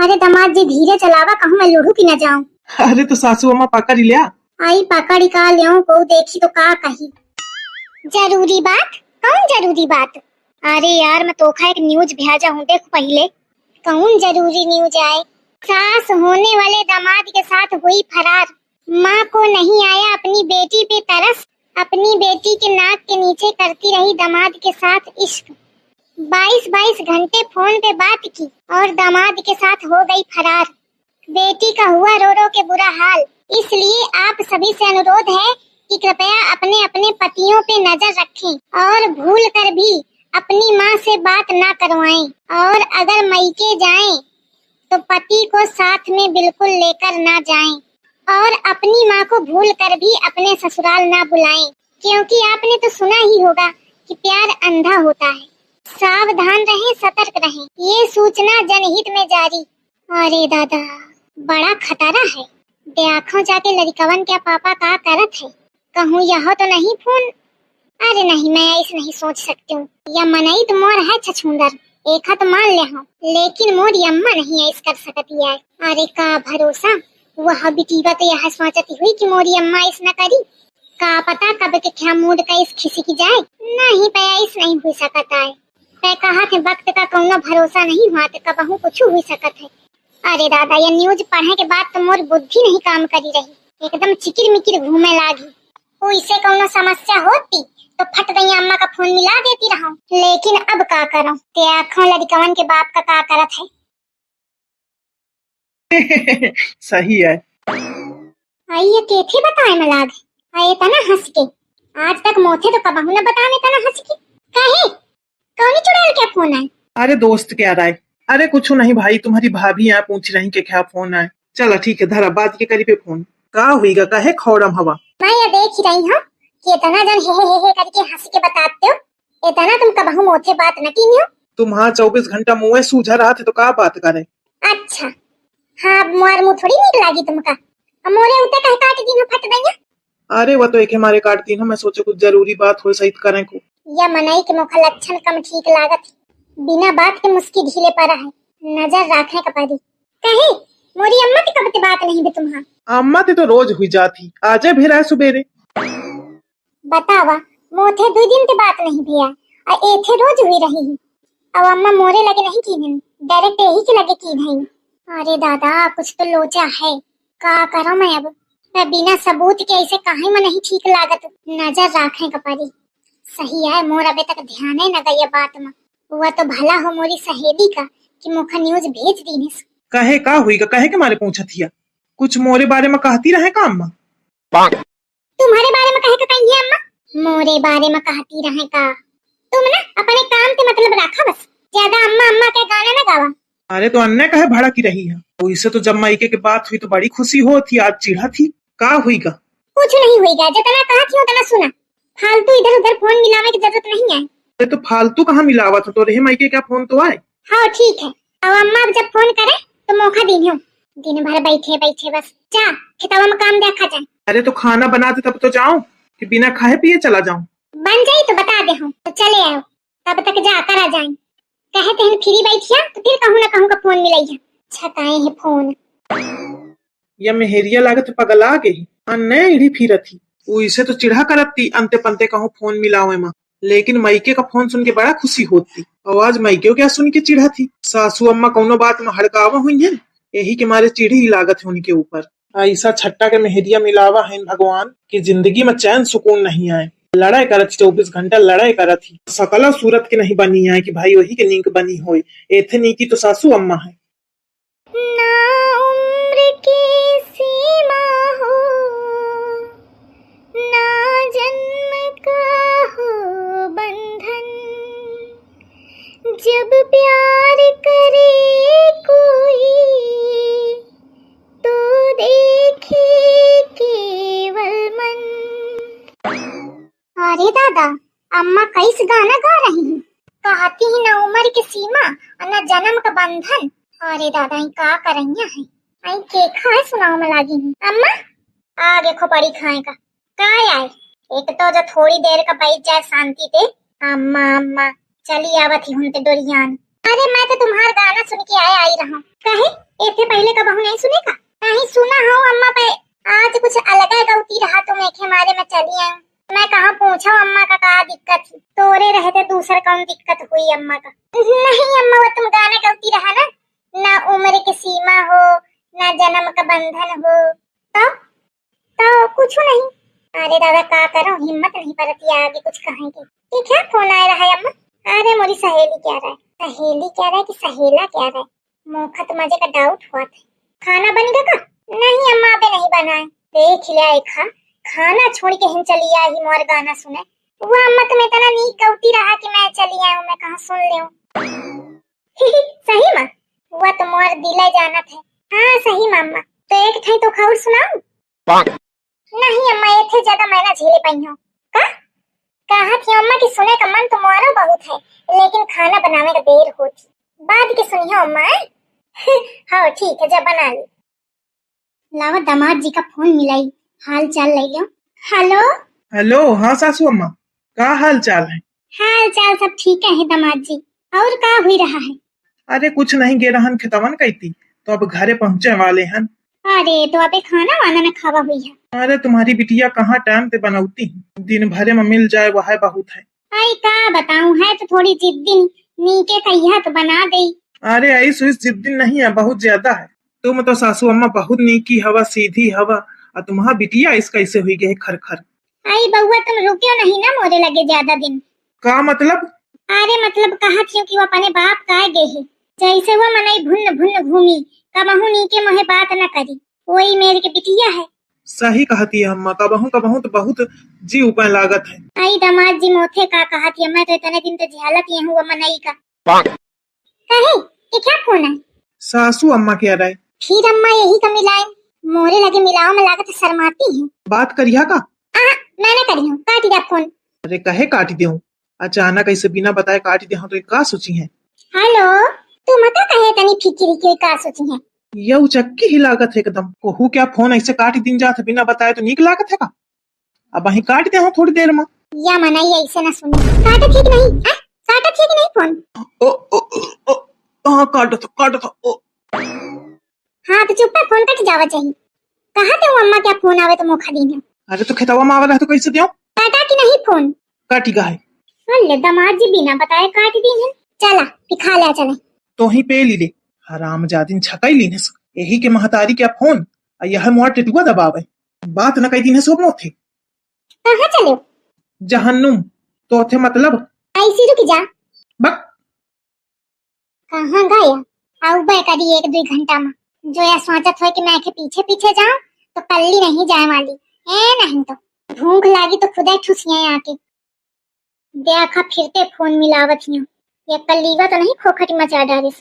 अरे दामाद जी धीरे चलावा, कहूँ मैं लुढ़ू की न जाऊं। अरे तो सासू अम्मा पकड़ लिया। आई पकड़ी का लियो, को देखी तो का कही। जरूरी बात? कौन जरूरी बात? अरे यार मैं तोखा एक न्यूज भेजा हूँ, देख पहले। कौन जरूरी न्यूज आए? सास होने वाले दामाद के साथ हुई फरार। माँ को नहीं आया अपनी बेटी पे तरस, अपनी बेटी के नाक के नीचे करती रही दामाद के साथ इश्क। 22-22 घंटे फोन पे बात की और दामाद के साथ हो गई फरार। बेटी का हुआ रो रो के बुरा हाल। इसलिए आप सभी से अनुरोध है कि कृपया अपने अपने पतियों पे नजर रखें और भूल कर भी अपनी माँ से बात ना करवाएं। और अगर मायके जाएं तो पति को साथ में बिल्कुल लेकर ना जाएं। और अपनी माँ को भूल कर भी अपने ससुराल ना बुलाएं, क्योंकि आपने तो सुना ही होगा कि प्यार अंधा होता है। सावधान रहें, सतर्क रहें। ये सूचना जनहित में जारी। अरे दादा बड़ा खतरा है। देखो जाके लड़कवन के पापा का करत है। कहूँ यह तो नहीं फोन। अरे नहीं, मैं ऐसे नहीं सोच सकती हूँ। या मनई तो मोर है छछूंदर, एक हाथ मान ले हूँ, लेकिन मोर अम्मा नहीं ऐसा कर सकती है। अरे का भरोसा, वह बिटीवा तो यह सोचती हुई कि मोरी अम्मा ऐसा न करी। का पता कब के क्या मूड का इस खिसी की जाए। नहीं पाया, इस नहीं हो सकता है। मैं कहा थे वक्त का कौनो भरोसा नहीं हुआ तो कबहू कुछ हो सकत है। अरे दादा ये न्यूज पढ़ने के बाद तो मोर बुद्धि नहीं काम करी रही, एकदम चिकिर मिकिर घूमे लागी। इससे कौनो समस्या होती तो फट गई अम्मा का फोन मिला देती रहूं, लेकिन अब का करूं? ते आँखों लड़कवन के बाप का करत है। सही है। आइए केथे बताए मलाग, आए तना हंस के। आज तक मोथे तो कबहू न बताने तना हंस के। काहे? कौनी चुड़ैल क्या फोन है? अरे दोस्त क्या राय। अरे कुछ नहीं भाई, तुम्हारी भाभी यहाँ पूछ रही कि क्या फोन आए। चलो ठीक है, धरा बात के करी पे फोन। का हुईगा काहे खौड़म हवा। मैं ये देख ही रही हूँ कि इतना जन हे करके हंस के बताते हो। इतना तुम कबहू मोथे बात न की हो। तुम हाँ 24 घंटा मुँह सूझा रहा थे तो का बात करे। अच्छा हाँ, मोर मुँह थोड़ी नीक लागी तुमका। अब मोरे उते कह काट दी हो फट गई। अरे वो तो एक हमारे काटती ना, मैं सोचे कुछ जरूरी बात हो सही करें को। या मनई के मुख लक्षण कम ठीक लागत, बिना बात के मुस्की ढीले पड़ा है। नजर रखने का पड़ी। कहे मोरी अम्मा की कब बात नहीं भी तुम्हां। अम्मा ते तो रोज हुई जाती, आजे भी रहा सुबेरे। बतावा मोथे 2 दिन के बात नहीं भैया, और एथे रोज हुई रही है। अब अम्मा मोरे लगे नहीं की हैं, डायरेक्ट यही के लगे की हैं। अरे दादा कुछ तो लोचा है। का करो मैं अब? मैं बिना सबूत के ऐसे काहे में नहीं ठीक लागत। नजर रखने का पड़ी। सही है, मोर अबे तक ध्यान है न गई बात में। हुआ तो भला हो मोरी सहेली का कि मुखा न्यूज भेज दी। कहे का हुईगा, कहे के मारे पूछा थिया। कुछ मोरे बारे में कहती रहे का अम्मा? तुम्हारे बारे में कहे का कहीं है अम्मा? मोरे बारे में कहती रहे का? तुम ना अपने काम के मतलब रखा बस, ज्यादा अम्मा अम्मा के गाना न गावा। अरे तो अन्य कहे भड़ा की रही है। तो इसे तो जब मायके की बात हुई तो बड़ी खुशी हो थी, आज चिढ़ा थी। का हुईगा? कुछ नहीं हुईगा, जितना कहा थी उतना सुना। फालतू इधर उधर फोन मिलावे की जरूरत नहीं है। अरे तो फालतू कहाँ मिलावा था, तो रहे मायके क्या फोन तो आए। हाँ ठीक है, अब अम्मा जब फोन करे तो मौका दी हो। दिन भर बैठे बैठे बस जा खेतवा में काम देखा जाए। अरे तो खाना बना दे तब तो जाऊं, कि बिना खाए पिए चला जाऊं। बन जाई तो बता दे हम तो चले आओ, तब तक जा कर आ जाए। कहते हैं फ्री बैठिया तो फिर कहूँ ना कहूँ का फोन मिलाई। छकाए है फोन। या मेहरिया लागत पगला गई, अन्य इड़ी फिर थी। इसे तो चिढ़ा करती अंते पंते कहूँ फोन मिलावे माँ। लेकिन मायके का फोन सुन के बड़ा खुशी होती। आवाज मायके क्या सुन के चिढ़ा थी। सासू अम्मा कौनो बात में हड़कावा हुई है, यही के मारे चिढ़ी ही लागत है उनके ऊपर। ऐसा छट्टा के मेहरिया मिलावा है भगवान की जिंदगी में चैन सुकून नहीं आए। लड़ाई करत 24 घंटा लड़ाई करत ही। सकला सूरत के नहीं बनी है कि भाई वही के नीक बनी होए। एथे नीकी तो सासू अम्मा है। ना उम्र की सीमा हो, ना जन्म का हो बंधन, जब प्यार करे कोई तो देखे केवल मन। अरे दादा अम्मा कैसे गाना गा रही हैं। कहती ही ना उम्र की सीमा और ना जन्म का बंधन। अरे दादा का करैया है। आई के खाए सुनाओ में लागी हूँ। अम्मा आगे खोपड़ी खाए का काय आए। एक तो जो थोड़ी देर का बैठ जाए शांति पे। अम्मा अम्मा चली आवत ही हूँ ते डोरियान। अरे मैं तो तुम्हारा गाना सुन के आई रहा। कहे इससे पहले कब नहीं सुने का? नहीं सुना हूँ अम्मा पे। आज कुछ अलग है गौती रहा तो मैं हमारे में चली आई। मैं कहाँ पूछा अम्मा का क्या दिक्कत थी, तोरे रहते दूसरा कौन दिक्कत हुई अम्मा का? नहीं अम्मा वो तुम गाना गौती रहा ना, ना उम्र की सीमा हो ना जन्म का बंधन हो तो कुछ नहीं। अरे दादा क्या करो, हिम्मत नहीं पड़ती आगे कुछ कहेंगे। ये क्या फोन आया रहा है अम्मा? अरे मोरी सहेली कह रहा है, सहेली कह रहा है कि सहेला कह रहा है, मुखत मजे का डाउट हुआ था। खाना बन गया का? नहीं अम्मा अबे नहीं बना है। देख लिया खा, खाना छोड़ के हम चली आई मोर गाना सुने। वो अम्मा तुम्हें इतना नीक गौती रहा कि मैं चली आई हूँ, मैं कहाँ सुन ले हूँ। सही माँ, वो तो मोर दिले जाना थे। हाँ सही मामा, तो एक थे तो खबर सुनाऊं? नहीं अम्मा ये थे ज्यादा मैं ना झेले पाई हूँ। कहा थी अम्मा की सुने का मन तो मोरा बहुत है, लेकिन खाना बनाने का देर होती। बाद के सुनिए अम्मा। हाँ ठीक है जब बना ली। लावा दामाद जी का फोन मिलाई, हाल चाल ले लो। हेलो हेलो, हाँ सासू अम्मा, का हाल चाल है? हाल चाल सब ठीक है दामाद जी। और का हुई रहा है? अरे कुछ नहीं, गे रहन खेतवन कहती तो अब घरे पहुँचे वाले हन। अरे तो अबे खाना वाना न खावा हुई है? अरे तुम्हारी बिटिया कहाँ टाइम पे बनौती है, दिन भरे में मिल जाए वह बहुत है। आई का बताऊं, है तो थोड़ी जिद्दी, नीके कहिया तो बना दे। अरे ऐसी इस जिद्दी नहीं है, बहुत ज्यादा है। तुम तो सासू अम्मा बहुत नीकी हवा, सीधी हवा, और तुम्हारा बिटिया इस कैसे हुई गई खर। आई बउआ तुम रुकियो नहीं ना मोरे लगे ज्यादा दिन। का मतलब? अरे मतलब कहा थी कि वो अपने बाप का गए है, जैसे वो मनई भुन्न भुन्न घूमी, कबहू नीके मोहे बात न करी, वही मेरे के बिटिया है। सही कहती है अम्मा, कबहू तो बहुत जी ऊपर लागत है। आई दामाद जी मोथे का कहा थी, मैं तो इतने दिन तो झेलत ही हूँ मनई का। कहे ये क्या फोन है? सासू अम्मा कह रहे। फिर अम्मा यही का मिलाए, मोरे लगे मिलाओ में लागत शर्माती है। बात करिया का? मैंने करी हूँ, काट दिया फोन। अरे कहे काट दे, अचानक ऐसे बिना बताए काट दे तो का सोची है? हेलो तू मत कहे तनी फिक्री के का सोची है? यह चक्की ही लागत है एकदम। कोहू क्या फोन ऐसे काट दिन जात बिना बताए तो नीक लागत है का? अब वही काट दे थोड़ी देर में। या मनाई ऐसे ना सुनो, काट ठीक नहीं है, काट ठीक नहीं फोन। ओ ओ ओ हाँ काट दो ओ। हाँ तो चुप फोन कट जावा चाहिए। कहा थे अम्मा क्या फोन आवे तो मुखा दी है। अरे तो खेतवा में आवेला है तो कैसे दियो? काटा कि नहीं फोन? काटी का है। अरे दामाद जी बिना बताए काट दी है। चला दिखा ले चले। तो ही पे ली ले, हरामजादी छकई ली यही के महतारी क्या फोन, यह मोर टेटुआ दबावे, बात न कही दिन सब थे। कहाँ चले? जहन्नुम तो थे मतलब। ऐसी रुक जा। बक कहाँ गया? आउ बे करी 1-2 घंटा में, जो या सोचत हो कि मैं के पीछे पीछे जाऊं तो पल्ली नहीं जाए वाली है। नहीं तो भूख लागी तो खुदा ठुसियां आके देखा फिरते फोन मिलावत हूँ। ये कल्लीवा तो नहीं खोखट मचा डाली,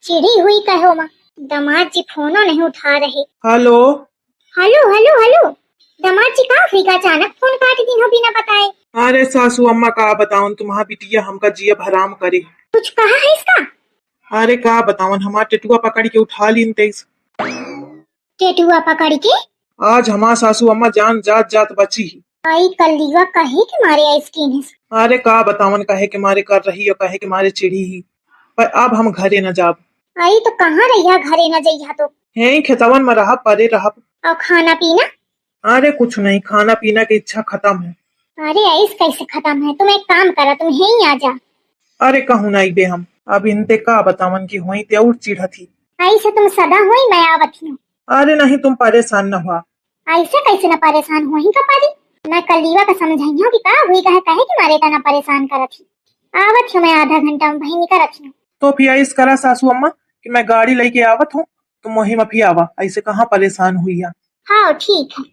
चिड़ी हुई कहो माँ। दामाद जी फोनो नहीं उठा रहे। हेलो हेलो हेलो हेलो दामाद जी का हुई का अचानक फोन काट दी हो बिना बताए? अरे सासू अम्मा का बताऊं, तुम्हारा बिटिया हमका जियब हराम करे। कुछ कहा है इसका? अरे का बतावन, हमारा टेटुआ पकड़ के उठा लीन तेज। टेटुआ पकड़ के? आज हमारा सासू अम्मा जान जात बची ही। आई कल्लीवा कहे के मारे आइसक्रीम है। अरे का बतावन, कहे के मारे कर रही और कहे के मारे चिड़ी ही, पर अब हम घरे न जाब। आई तो कहाँ रहिया घरे न जइया तो? यही खेतवन में रहा परे रहा। और खाना पीना? अरे कुछ नहीं, खाना पीना की इच्छा खत्म है। अरे ऐस कैसे खत्म है? तुम एक काम करा, तुम यहीं आ जा। अरे कहूँ नहीं बे हम, अब इनते का बतावन की हुई ते और चिढ़ थी। ऐसे तुम सदा हुई मैं आवत हूँ। अरे नहीं तुम परेशान न हुआ। ऐसे कैसे न परेशान हुई का पारी? मैं कलीवा का समझाई हूँ कि का हुई कहे कि मारे का न परेशान करत थी। आवत हूँ मैं आधा घंटा में बहनी करत हूँ। तो फिर इस करा सासू अम्मा कि मैं गाड़ी लेके आवत हूँ, तुम वही में भी आवा, ऐसे कहाँ परेशान हुई है। हाँ ठीक है।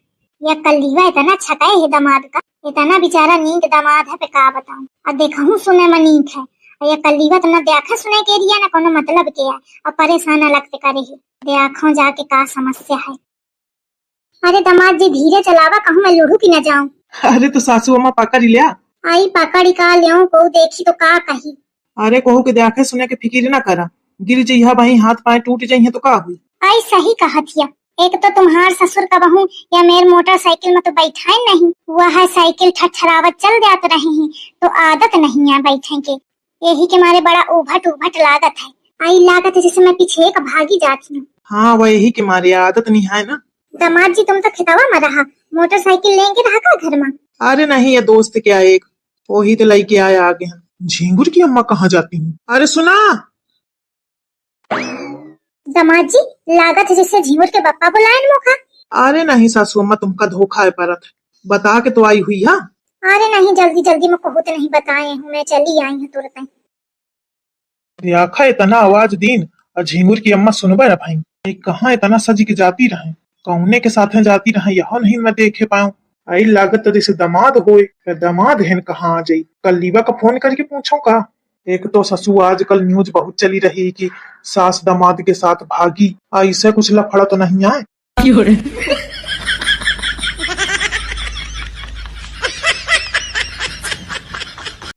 यह कलीवा इतना छकाए है दामाद का, इतना बेचारा नींद दामाद है पे का बताऊं। अब देखा सुने में नींद है, और यह कलीवा तो न देखा सुने के रिया न कोनो मतलब के है, और परेशान अलग से करे है। देखो जाके का समस्या है। अरे दामाद जी धीरे चलावा, कहूँ मैं लुढ़ू की न जाऊं। अरे तो सासू अम्मा पकड़ लिया। आई पकड़ी का लियो, को देखी तो का कही। अरे कहू के देखे सुने के फिक्र न करा, गिर जइहा वही हाथ पाए टूट जइहे तो का हुई। आई सही कहतिया, एक तो तुम्हार ससुर का बहू या मेरे मोटरसाइकिल में तो बैठा नहीं, वह है साइकिल ठठरावत चल जात रहे हैं तो आदत नहीं है बैठे के, यही के मारे बड़ा उभट उभट लागत है। आई लागत है जैसे मैं पीछे का भागी जाती हूँ। हाँ वही के मारे आदत नहीं है ना। दामाद जी तुम तो खितावा में रहा, मोटरसाइकिल लेंगे रहा का घर में? अरे नहीं, ये दोस्त क्या एक वही तो लेके आया आगे हम। झिंगुर की अम्मा कहाँ जाती हूँ? अरे सुना। दामाद जी लागत है जैसे झींगुर के पप्पा बुलाए मौका। अरे नहीं सासू अम्मा, तुमका धोखा है परत, बता के तो आई हुई। हाँ अरे नहीं, जल्दी जल्दी मैं कहूँ तो नहीं बताए हूँ, मैं चली आई हूँ तुरंत। आखा इतना आवाज दीन और झिंगुर की अम्मा सुनबे ना भाई। ये कहाँ इतना सज के जाती रहे, कौने के साथ जाती रहे, यह नहीं मैं देखे पाऊँ। आई लागत तो जैसे दामाद होए, दामाद है कहाँ आ जाई। कल लीवा का फोन करके पूछो का। एक तो ससु आजकल न्यूज बहुत चली रही कि सास दामाद के साथ भागी, ऐसे कुछ लफड़ा तो नहीं आए।